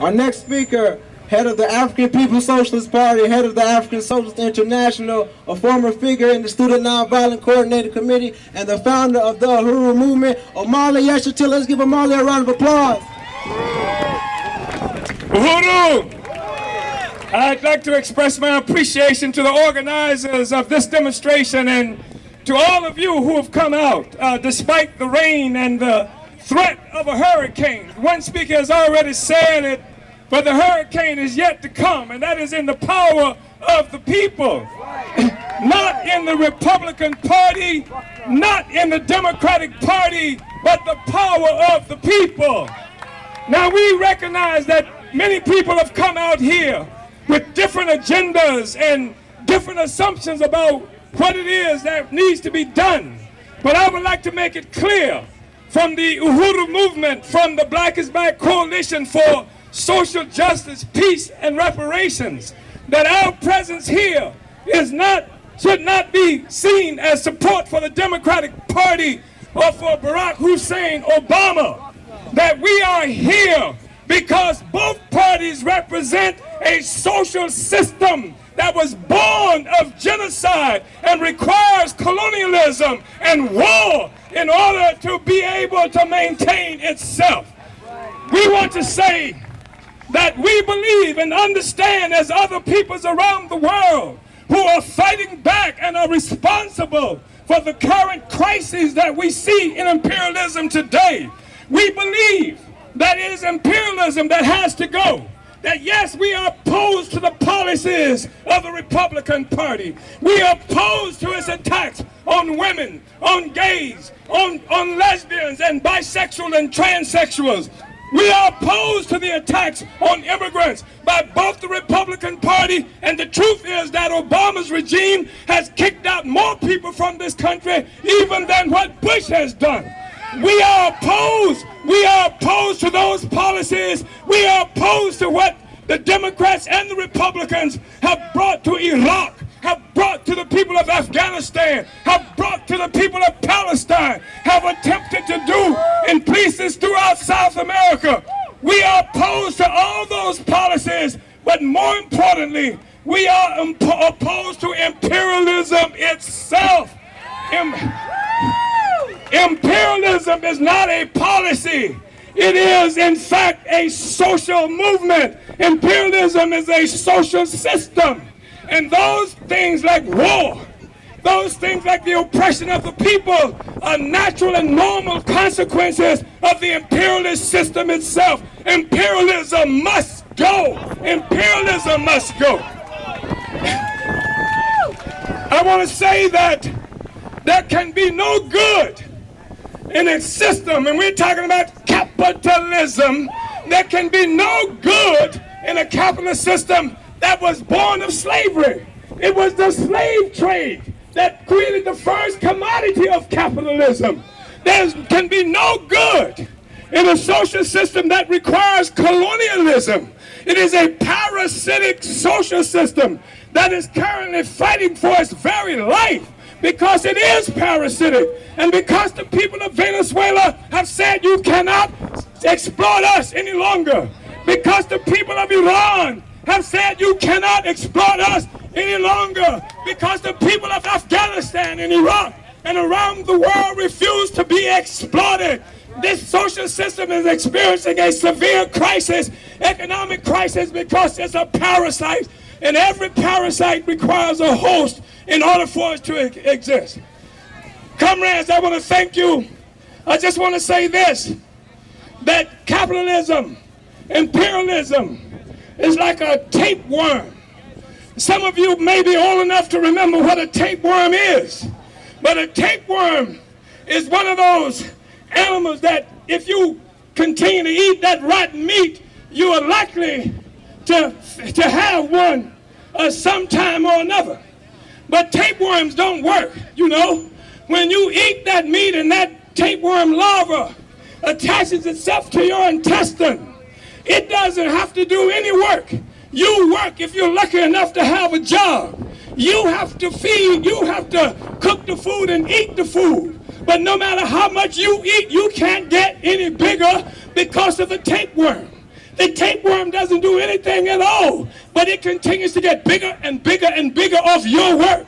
Our next speaker, head of the African People's Socialist Party, head of the African Socialist International, a former figure in the Student Nonviolent Coordinating Committee, and the founder of the Uhuru Movement, Omali Yeshitela. Let's give Omali a round of applause. Uhuru! I'd like to express my appreciation to the organizers of this demonstration and to all of you who have come out despite the rain and the threat of a hurricane. One speaker has already said it, but the hurricane is yet to come, and that is in the power of the people. Not in the Republican Party, not in the Democratic Party, but the power of the people. Now we recognize that many people have come out here with different agendas and different assumptions about what it is that needs to be done. But I would like to make it clear from the Uhuru movement, from the Black is Back Coalition for Social Justice, Peace, and Reparations, that our presence here should not be seen as support for the Democratic Party or for Barack Hussein Obama. That we are here because both parties represent a social system that was born of genocide and requires colonialism and war in order to be able to maintain itself. We want to say that we believe and understand as other peoples around the world who are fighting back and are responsible for the current crises that we see in imperialism today. We believe that it is imperialism that has to go. That yes, we are opposed to the policies of the Republican Party. We are opposed to its attacks on women, on gays, on lesbians and bisexual and transsexuals. We are opposed to the attacks on immigrants by both the Republican Party, and the truth is that Obama's regime has kicked out more people from this country even than what Bush has done. We are opposed to those policies. We are opposed to what the Democrats and the Republicans have brought to Iraq, have brought to the people of Afghanistan, have brought to the people of Palestine, have attempted to do in places throughout South America. We are opposed to all those policies, but more importantly, we are opposed to imperialism itself. Imperialism is not a policy. It is, in fact, a social movement. Imperialism is a social system. And those things like war, those things like the oppression of the people are natural and normal consequences of the imperialist system itself. Imperialism must go. Imperialism must go. I want to say that there can be no good in a system, and we're talking about capitalism. There can be no good in a capitalist system that was born of slavery. It was the slave trade that created the first commodity of capitalism. There can be no good in a social system that requires colonialism. It is a parasitic social system that is currently fighting for its very life, because it is parasitic, and because the people of Venezuela have said you cannot exploit us any longer, because the people of Iran have said you cannot exploit us any longer, because the people of Afghanistan and Iraq and around the world refuse to be exploited. This social system is experiencing a severe crisis, economic crisis, because it's a parasite, and every parasite requires a host in order for it to exist. Comrades, I want to thank you. I just want to say this, that capitalism, imperialism, is like a tapeworm. Some of you may be old enough to remember what a tapeworm is, but a tapeworm is one of those animals that if you continue to eat that rotten meat, you are likely to have one sometime or another. But tapeworms don't work, you know. When you eat that meat and that tapeworm larva attaches itself to your intestine, it doesn't have to do any work. You work if you're lucky enough to have a job. You have to feed, you have to cook the food and eat the food. But no matter how much you eat, you can't get any bigger because of the tapeworm. The tapeworm but it continues to get bigger and bigger and bigger off your work.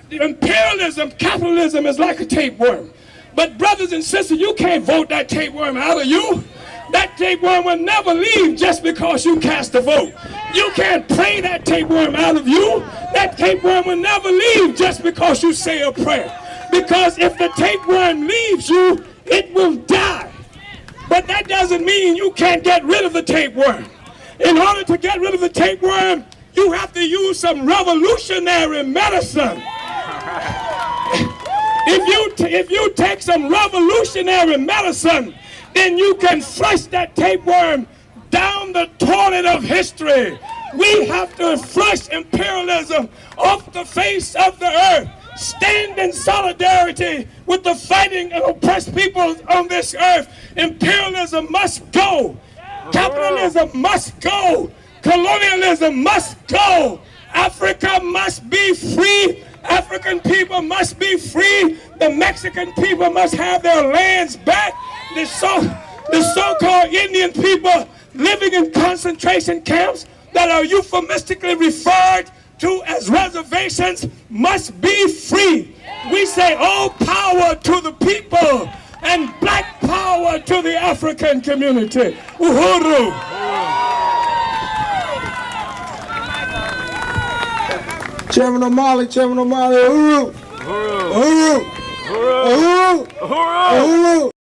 The imperialism, capitalism is like a tapeworm. But brothers and sisters, you can't vote that tapeworm out of you. That tapeworm will never leave just because you cast a vote. You can't pray that tapeworm out of you. That tapeworm will never leave just because you say a prayer. Because if the tapeworm leaves you, it will die. But that doesn't mean you can't get rid of the tapeworm. In order to get rid of the tapeworm, you have to use some revolutionary medicine. If you take some revolutionary medicine, then you can flush that tapeworm down the toilet of history. We have to flush imperialism off the face of the earth. Stand in solidarity with the fighting and oppressed peoples on this earth. Imperialism must go. Capitalism must go. Colonialism must go. Africa must be free. African people must be free. The Mexican people must have their lands back. The so-called Indian people living in concentration camps that are euphemistically referred to as reservations must be free. We say all power to the people and black power to the African community. Uhuru. Chairman Omali, Uhuru. Uhuru. Uhuru. Uhuru. Uhuru.